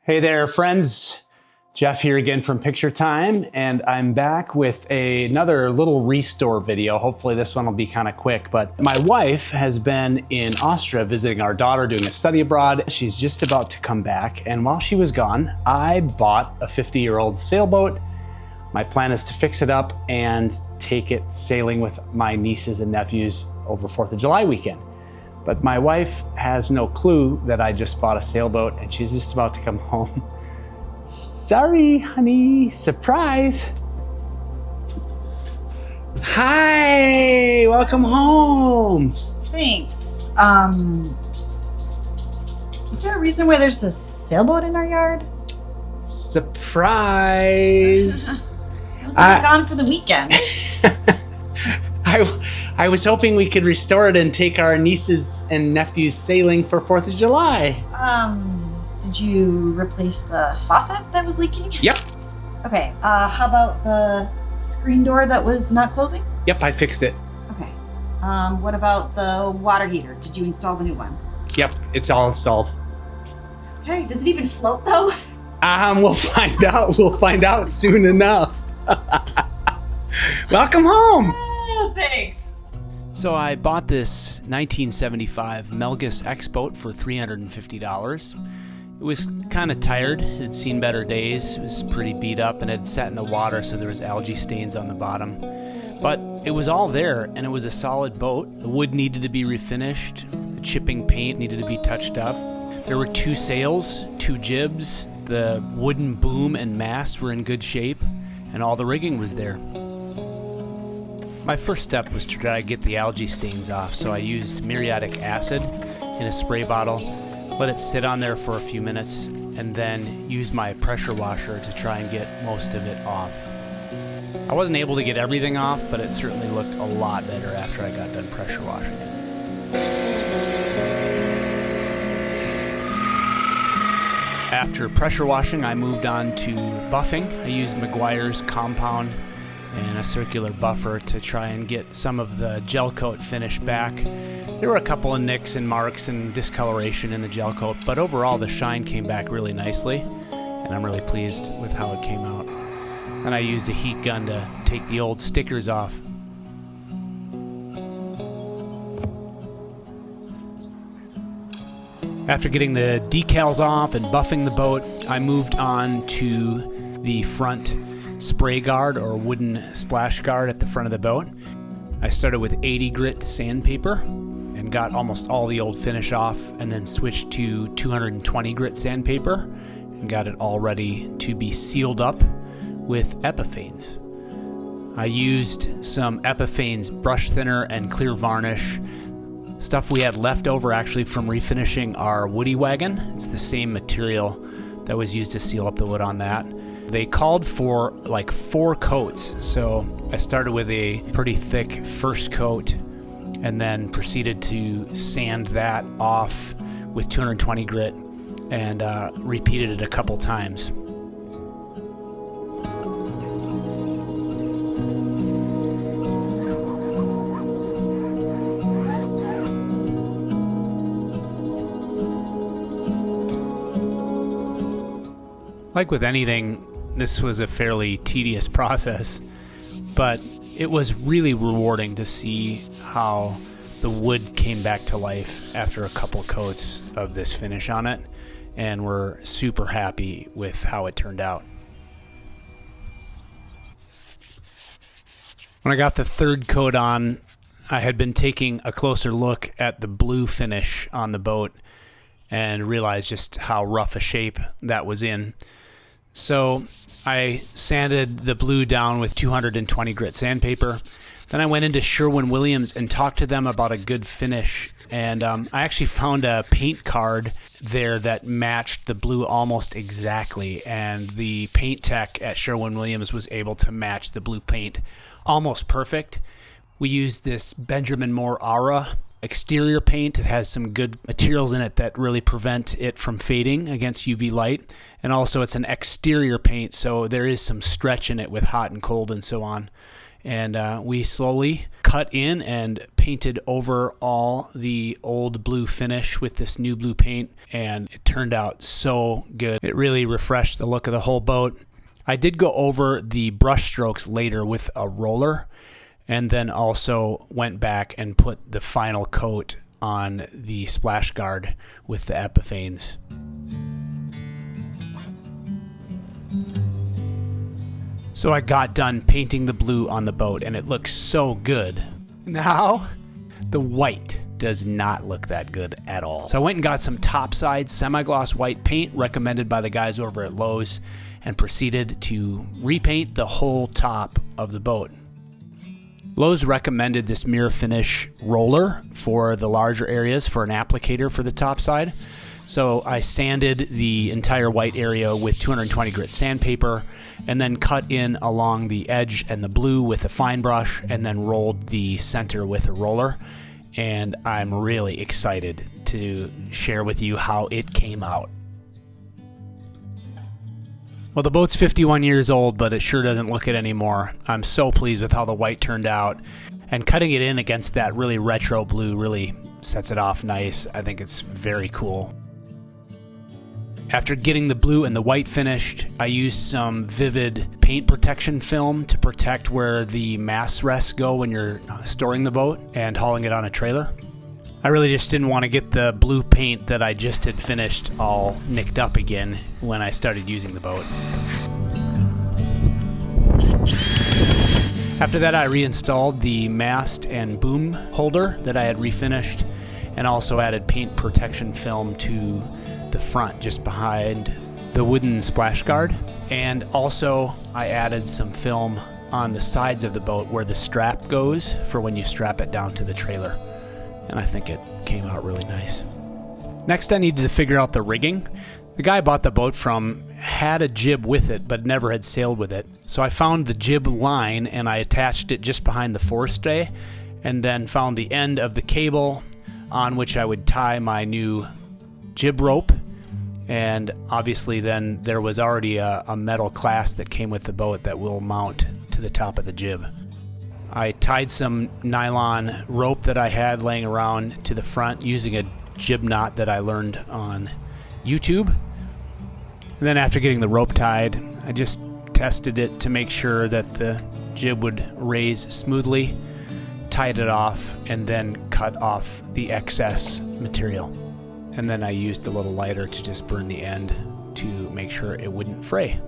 Hey there, friends. Jeff here again from Picture Time, and I'm back with another little restore video. Hopefully this one will be kind of quick, but my wife has been in Austria visiting our daughter doing a study abroad. She's just about to come back, and while she was gone, I bought a 50-year-old sailboat. My plan is to fix it up and take it sailing with my nieces and nephews over 4th of July weekend. But my wife has no clue that I just bought a sailboat, and she's just about to come home. Sorry, honey, surprise. Hi, welcome home. Thanks. Is there a reason why there's a sailboat in our yard? Surprise. I was only gone for the weekend. I was hoping we could restore it and take our nieces and nephews sailing for 4th of July. Did you replace the faucet that was leaking? Yep. Okay, how about the screen door that was not closing? Yep, I fixed it. Okay. What about the water heater? Did you install the new one? Yep, it's all installed. Okay, does it even float though? We'll find out. We'll find out soon enough. Welcome home. Oh, thanks. So I bought this 1975 Melgus X-Boat for $350. It was kind of tired. It had seen better days. It was pretty beat up and it had sat in the water, so there was algae stains on the bottom. But it was all there, and it was a solid boat. The wood needed to be refinished. The chipping paint needed to be touched up. There were 2 sails, 2 jibs. The wooden boom and mast were in good shape, and all the rigging was there. My first step was to try to get the algae stains off, so I used muriatic acid in a spray bottle, let it sit on there for a few minutes, and then used my pressure washer to try and get most of it off. I wasn't able to get everything off, but it certainly looked a lot better after I got done pressure washing it. After pressure washing, I moved on to buffing. I used Meguiar's compound and a circular buffer to try and get some of the gel coat finish back. There were a couple of nicks and marks and discoloration in the gel coat, but overall the shine came back really nicely, and I'm really pleased with how it came out. And I used a heat gun to take the old stickers off. After getting the decals off and buffing the boat, I moved on to the front spray guard or wooden splash guard at the front of the boat. I started with 80 grit sandpaper and got almost all the old finish off, and then switched to 220 grit sandpaper and got it all ready to be sealed up with Epiphanes. I used some Epiphanes brush thinner and clear varnish, stuff we had left over actually from refinishing our Woody wagon. It's the same material that was used to seal up the wood on that. They called for like 4 coats, so I started with a pretty thick first coat and then proceeded to sand that off with 220 grit and repeated it a couple times. Like with anything, this was a fairly tedious process, but it was really rewarding to see how the wood came back to life after a couple coats of this finish on it, and we're super happy with how it turned out. When I got the 3rd coat on, I had been taking a closer look at the blue finish on the boat and realized just how rough a shape that was in. So I sanded the blue down with 220 grit sandpaper. Then I went into Sherwin-Williams and talked to them about a good finish. And I actually found a paint card there that matched the blue almost exactly. And the paint tech at Sherwin-Williams was able to match the blue paint almost perfect. We used this Benjamin Moore Aura exterior paint. It has some good materials in it that really prevent it from fading against UV light. And also it's an exterior paint, so there is some stretch in it with hot and cold and so on. And we slowly cut in and painted over all the old blue finish with this new blue paint, and it turned out so good. It really refreshed the look of the whole boat. I did go over the brush strokes later with a roller, and then also went back and put the final coat on the splash guard with the epiphanes. So I got done painting the blue on the boat, and it looks so good. Now, the white does not look that good at all. So I went and got some topside semi-gloss white paint recommended by the guys over at Lowe's, and proceeded to repaint the whole top of the boat. Lowe's recommended this mirror finish roller for the larger areas for an applicator for the topside. So I sanded the entire white area with 220 grit sandpaper, and then cut in along the edge and the blue with a fine brush, and then rolled the center with a roller. And I'm really excited to share with you how it came out. Well, the boat's 51 years old, but it sure doesn't look it anymore. I'm so pleased with how the white turned out, and cutting it in against that really retro blue really sets it off nice. I think it's very cool. After getting the blue and the white finished, I used some vivid paint protection film to protect where the mast rests go when you're storing the boat and hauling it on a trailer. I really just didn't want to get the blue paint that I just had finished all nicked up again when I started using the boat. After that, I reinstalled the mast and boom holder that I had refinished, and also added paint protection film to the front just behind the wooden splash guard. And also I added some film on the sides of the boat where the strap goes for when you strap it down to the trailer. And I think it came out really nice. Next, I needed to figure out the rigging. The guy I bought the boat from had a jib with it, but never had sailed with it. So I found the jib line and I attached it just behind the forestay, and then found the end of the cable on which I would tie my new jib rope. And obviously then there was already a metal clasp that came with the boat that will mount to the top of the jib. I tied some nylon rope that I had laying around to the front using a jib knot that I learned on YouTube. And then after getting the rope tied, I just tested it to make sure that the jib would raise smoothly, tied it off, and then cut off the excess material. And then I used a little lighter to just burn the end to make sure it wouldn't fray.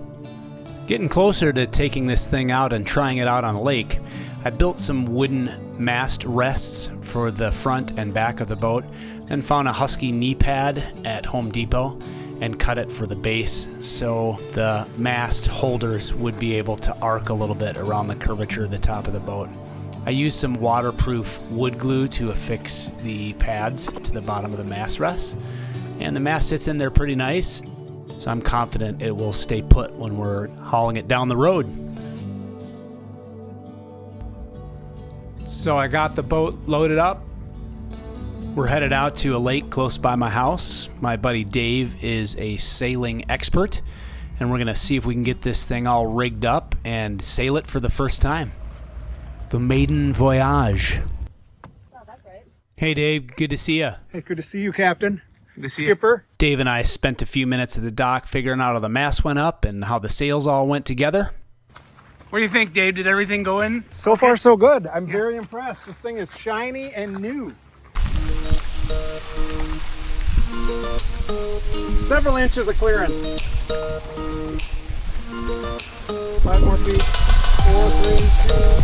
Getting closer to taking this thing out and trying it out on a lake, I built some wooden mast rests for the front and back of the boat, then found a Husky knee pad at Home Depot and cut it for the base so the mast holders would be able to arc a little bit around the curvature of the top of the boat. I used some waterproof wood glue to affix the pads to the bottom of the mast rest, and the mast sits in there pretty nice, so I'm confident it will stay put when we're hauling it down the road. So I got the boat loaded up. We're headed out to a lake close by my house. My buddy Dave is a sailing expert, and we're going to see if we can get this thing all rigged up and sail it for the first time. The maiden voyage. Oh, that's right. Hey Dave, good to see you. Hey, good to see you, Captain. Good to see Skipper. you. Dave and I spent a few minutes at the dock figuring out how the mast went up and how the sails all went together. What do you think, Dave? Did everything go in? So far, so good. I'm very impressed. This thing is shiny and new. Several inches of clearance. 5 more feet. 4, 3,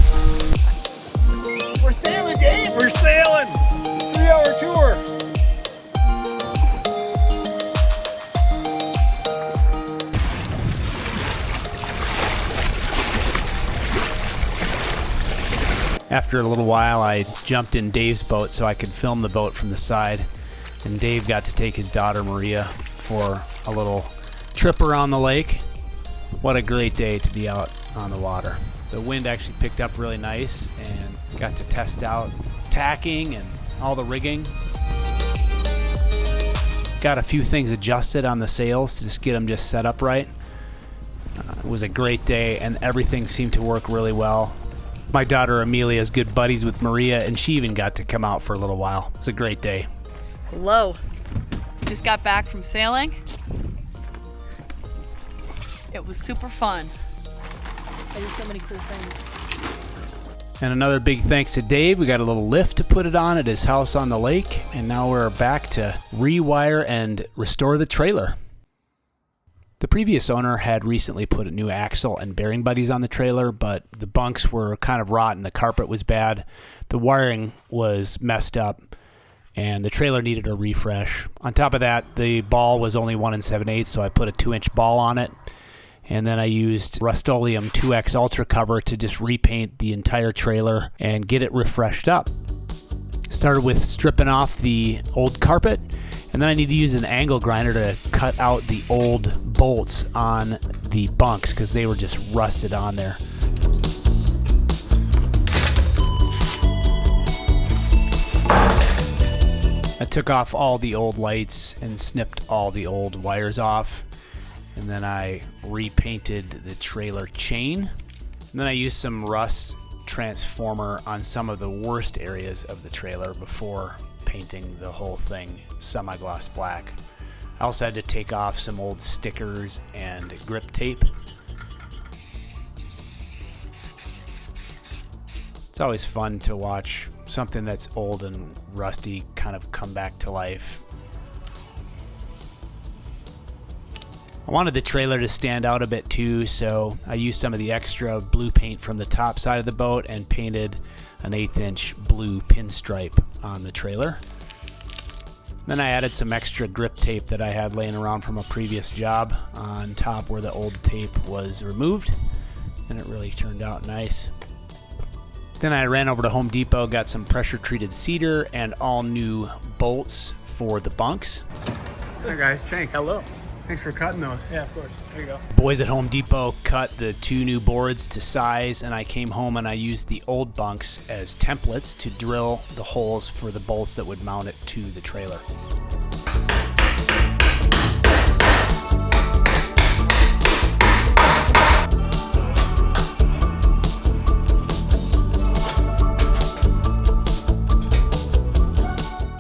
2. We're sailing, Dave. We're sailing. 3-hour tour. After a little while, I jumped in Dave's boat so I could film the boat from the side, and Dave got to take his daughter Maria for a little trip around the lake. What a great day to be out on the water. The wind actually picked up really nice, and got to test out tacking and all the rigging. Got a few things adjusted on the sails to just get them just set up right. It was a great day, and everything seemed to work really well. My daughter Amelia is good buddies with Maria, and she even got to come out for a little while. It was a great day. Hello. Just got back from sailing. It was super fun. I did so many cool things. And another big thanks to Dave. We got a little lift to put it on at his house on the lake, and now we're back to rewire and restore the trailer. The previous owner had recently put a new axle and bearing buddies on the trailer, but the bunks were kind of rotten, the carpet was bad, the wiring was messed up, and the trailer needed a refresh. On top of that, the ball was only 1 7/8, so I put a 2-inch ball on it. And then I used Rust-Oleum 2X Ultra Cover to just repaint the entire trailer and get it refreshed up. Started with stripping off the old carpet, and then I need to use an angle grinder to cut out the old bolts on the bunks because they were just rusted on there. I took off all the old lights and snipped all the old wires off. And then I repainted the trailer chain. And then I used some rust transformer on some of the worst areas of the trailer before painting the whole thing semi-gloss black. I also had to take off some old stickers and grip tape. It's always fun to watch something that's old and rusty kind of come back to life. I wanted the trailer to stand out a bit too, so I used some of the extra blue paint from the top side of the boat and painted an 1/8-inch blue pinstripe on the trailer. Then I added some extra grip tape that I had laying around from a previous job on top where the old tape was removed, and it really turned out nice. Then I ran over to Home Depot, got some pressure-treated cedar and all new bolts for the bunks. Hi guys, thanks. Hello. Thanks for cutting those. Yeah, of course. There you go. Boys at Home Depot cut the 2 new boards to size, and I came home and I used the old bunks as templates to drill the holes for the bolts that would mount it to the trailer.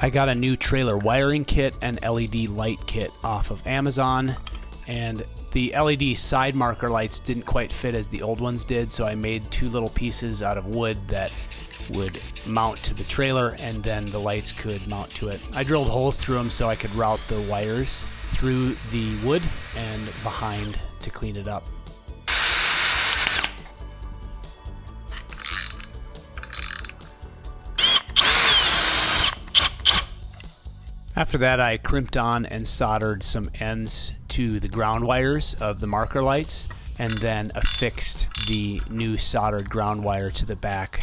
I got a new trailer wiring kit and LED light kit off of Amazon, and the LED side marker lights didn't quite fit as the old ones did, so I made 2 little pieces out of wood that would mount to the trailer, and then the lights could mount to it. I drilled holes through them so I could route the wires through the wood and behind to clean it up. After that, I crimped on and soldered some ends to the ground wires of the marker lights, and then affixed the new soldered ground wire to the back.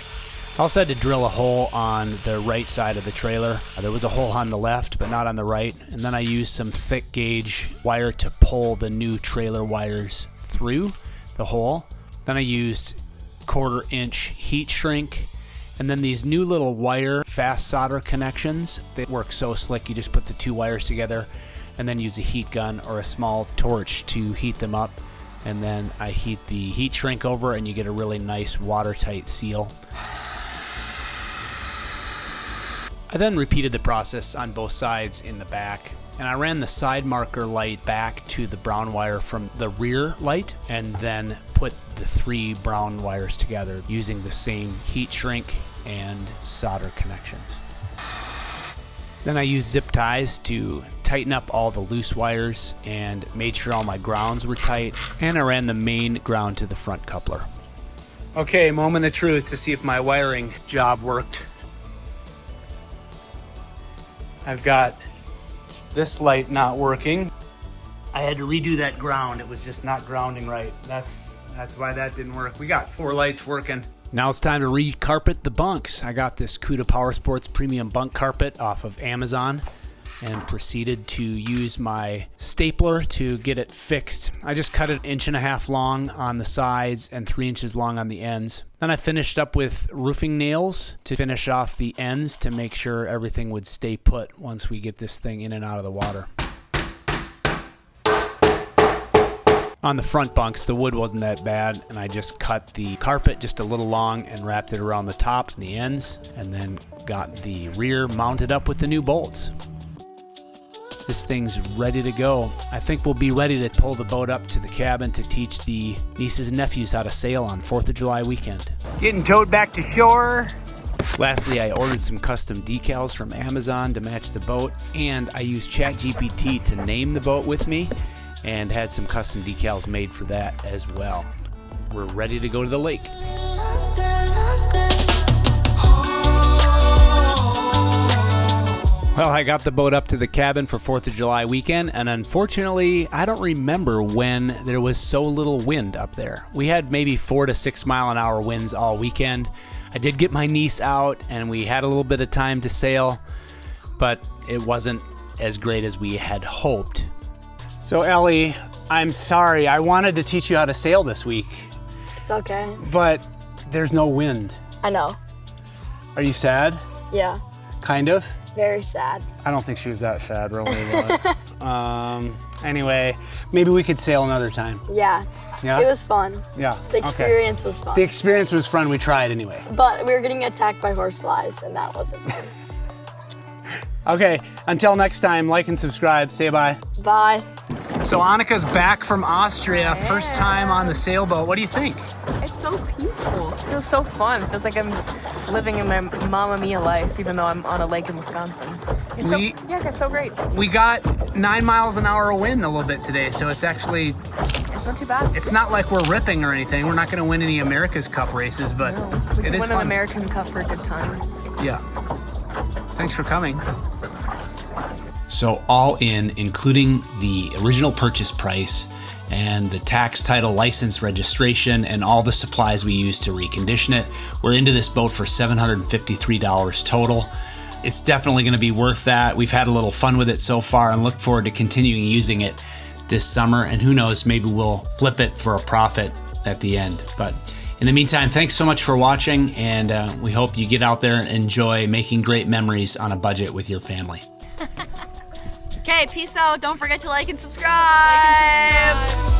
I also had to drill a hole on the right side of the trailer. There was a hole on the left, but not on the right. And then I used some thick gauge wire to pull the new trailer wires through the hole. Then I used 1/4-inch heat shrink. And then these new little wire fast solder connections, they work so slick. You just put the 2 wires together and then use a heat gun or a small torch to heat them up. And then I heat the heat shrink over and you get a really nice watertight seal. I then repeated the process on both sides in the back. And I ran the side marker light back to the brown wire from the rear light, and then put the 3 brown wires together using the same heat shrink and solder connections. Then I used zip ties to tighten up all the loose wires and made sure all my grounds were tight, and I ran the main ground to the front coupler. Okay, moment of truth to see if my wiring job worked. I've got this light not working. I had to redo that ground. It was just not grounding right. That's why that didn't work. We got 4 lights working. Now it's time to re-carpet the bunks. I got this Cuda Power Sports premium bunk carpet off of Amazon and proceeded to use my stapler to get it fixed. I just cut it 1.5 inches long on the sides and 3 inches long on the ends. Then I finished up with roofing nails to finish off the ends to make sure everything would stay put once we get this thing in and out of the water. On the front bunks, the wood wasn't that bad, and I just cut the carpet just a little long and wrapped it around the top and the ends, and then got the rear mounted up with the new bolts. This thing's ready to go. I think we'll be ready to pull the boat up to the cabin to teach the nieces and nephews how to sail on 4th of July weekend. Getting towed back to shore. Lastly, I ordered some custom decals from Amazon to match the boat, and I used ChatGPT to name the boat with me and had some custom decals made for that as well. We're ready to go to the lake. Well, I got the boat up to the cabin for 4th of July weekend, and unfortunately, I don't remember when there was so little wind up there. We had maybe 4 to 6 mile an hour winds all weekend. I did get my niece out, and we had a little bit of time to sail, but it wasn't as great as we had hoped. So Ellie, I'm sorry. I wanted to teach you how to sail this week, It's okay. but there's no wind. I know. Are you sad? Yeah. Kind of? Very sad. I don't think she was that sad, really. But, anyway, maybe we could sail another time. Yeah. Yeah? It was fun. Yeah. The experience was fun. The experience was fun. We tried anyway. But we were getting attacked by horseflies, and that wasn't fun. Okay, until next time, like and subscribe. Say bye. Bye. So Annika's back from Austria, first time on the sailboat. What do you think? It's so peaceful. It feels so fun. It feels like I'm living in my Mamma Mia life, even though I'm on a lake in Wisconsin. It's so great. We got 9 miles an hour of wind a little bit today, so it's actually... It's not too bad. It's not like we're ripping or anything. We're not going to win any America's Cup races, but No, we it can is win fun. an American Cup for a good time. Yeah. Thanks for coming. So all in, including the original purchase price and the tax, title, license, registration, and all the supplies we used to recondition it, we're into this boat for $753 total. It's definitely going to be worth that. We've had a little fun with it so far and look forward to continuing using it this summer. And who knows, maybe we'll flip it for a profit at the end. But in the meantime, thanks so much for watching, and we hope you get out there and enjoy making great memories on a budget with your family. Okay, peace out. Don't forget to like and subscribe. Like and subscribe.